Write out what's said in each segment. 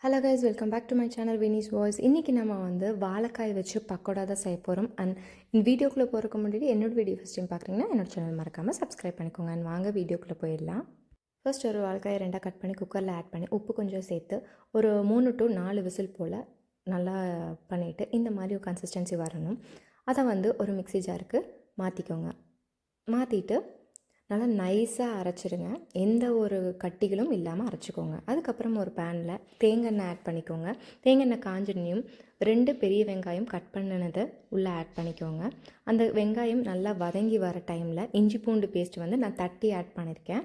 Hello guys, welcome back to my channel Vini's voice. இன்றைக்கி நம்ம வந்து வாழைக்காய் வச்சு பக்கோடா தான் செய்ய போகிறோம். அண்ட் இந்த வீடியோக்குள்ளே போகிறதுக்கு முன்னாடி என்னோடய வீடியோ ஃபஸ்ட் டைம் பார்க்குறீங்கன்னா என்னோட சேனல் மறக்காமல் சப்ஸ்கிரைப் பண்ணிக்கோங்க. அண்ட் வாங்க வீடியோக்குள்ளே போயிடலாம். ஃபர்ஸ்ட் ஒரு வாழைக்காயை ரெண்டாக கட் பண்ணி குக்கரில் ஆட் பண்ணி உப்பு கொஞ்சம் சேர்த்து ஒரு 3 to 4 விசில் போல் நல்லா பண்ணிவிட்டு இந்த மாதிரி ஒரு கன்சிஸ்டன்சி வரணும். அதை வந்து ஒரு மிக்ஸி ஜாருக்கு மாற்றிக்கோங்க. மாற்றிட்டு நல்லா நைஸாக அரைச்சிடுங்க. எந்த ஒரு கட்டிகளும் இல்லாமல் அரைச்சிக்கோங்க. அதுக்கப்புறம் ஒரு பேனில் தேங்காய் ஆட் பண்ணிக்கோங்க. தேங்காய் காஞ்சனையும் 2 பெரிய வெங்காயம் கட் பண்ணினதை உள்ளே ஆட் பண்ணிக்கோங்க. அந்த வெங்காயம் நல்லா வதங்கி வர டைமில் இஞ்சி பூண்டு பேஸ்ட் வந்து நான் தட்டி ஆட் பண்ணியிருக்கேன்.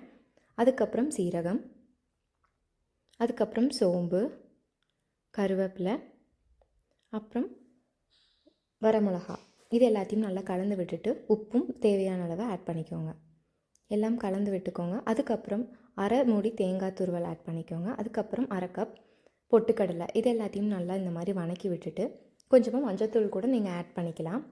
அதுக்கப்புறம் சீரகம், அதுக்கப்புறம் சோம்பு, கருவேப்பிலை, அப்புறம் வரமிளகா, இது எல்லாத்தையும் நல்லா கலந்து விட்டுட்டு உப்பும் தேவையான அளவை ஆட் பண்ணிக்கோங்க. எல்லாம் கலந்து விட்டுக்கோங்க. அதுக்கப்புறம் அரை மூடி தேங்காய் துருவல் ஆட் பண்ணிக்கோங்க. அதுக்கப்புறம் அரை கப் பொட்டுக்கடலை, இது எல்லாத்தையும் நல்லா இந்த மாதிரி வணக்கி விட்டுட்டு கொஞ்சமாக மஞ்சள்தூள் கூட நீங்கள் ஆட் பண்ணிக்கலாம்.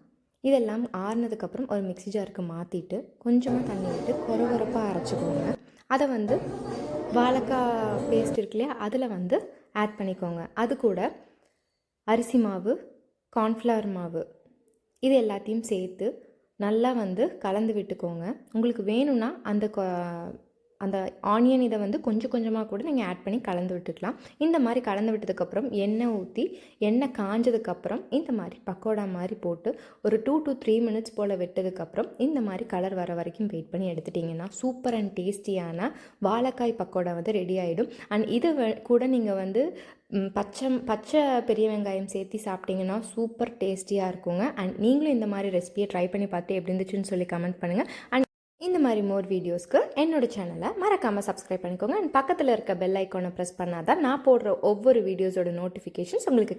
இதெல்லாம் ஆறுனதுக்கப்புறம் ஒரு மிக்ஸி ஜாருக்கு மாற்றிட்டு கொஞ்சமாக தண்ணி விட்டு கொரகொரப்பாக அரைச்சிக்கோங்க. அதை வந்து வாழைக்காய் பேஸ்ட் இருக்கு இல்லையா, அதில் வந்து ஆட் பண்ணிக்கோங்க. அது கூட அரிசி மாவு, கார்ன்ஃப்ளவர் மாவு, இது எல்லாத்தையும் சேர்த்து நல்லா வந்து கலந்து விட்டுக்கோங்க. உங்களுக்கு வேணும்னா அந்த ஆனியன் இதை வந்து கொஞ்சம் கொஞ்சமாக கூட நீங்கள் ஆட் பண்ணி கலந்து விட்டுக்கலாம். இந்த மாதிரி கலந்து விட்டதுக்கப்புறம் எண்ணெய் ஊற்றி எண்ணெய் காஞ்சதுக்கப்புறம் இந்த மாதிரி பக்கோடா மாதிரி போட்டு ஒரு 2 to 3 minutes போல் விட்டதுக்கப்புறம் இந்த மாதிரி கலர் வர வரைக்கும் வெயிட் பண்ணி எடுத்துட்டிங்கன்னா சூப்பர் அண்ட் டேஸ்டியான வாழைக்காய் பக்கோடா வந்து ரெடி ஆகிடும். அண்ட் இது கூட நீங்கள் வந்து பச்சை பெரிய வெங்காயம் சேர்த்து சாப்பிட்டிங்கன்னா சூப்பர் டேஸ்டியாக இருக்குங்க. அண்ட் நீங்களும் இந்த மாதிரி ரெசிபியை ட்ரை பண்ணி பார்த்து எப்படி இருந்துச்சுன்னு சொல்லி கமெண்ட் பண்ணுங்கள். அண்ட் இந்த மாதிரி மோர் வீடியோஸ்க்கு என்னோடய சேனலை மறக்காமல் சப்ஸ்கிரைப் பண்ணிக்கோங்க. அண்ட் பக்கத்தில் இருக்க பெல் ஐக்கானை ப்ரெஸ் பண்ணால் தான் நான் போடுற ஒவ்வொரு வீடியோஸோட நோட்டிஃபிகேஷன்ஸ் உங்களுக்கு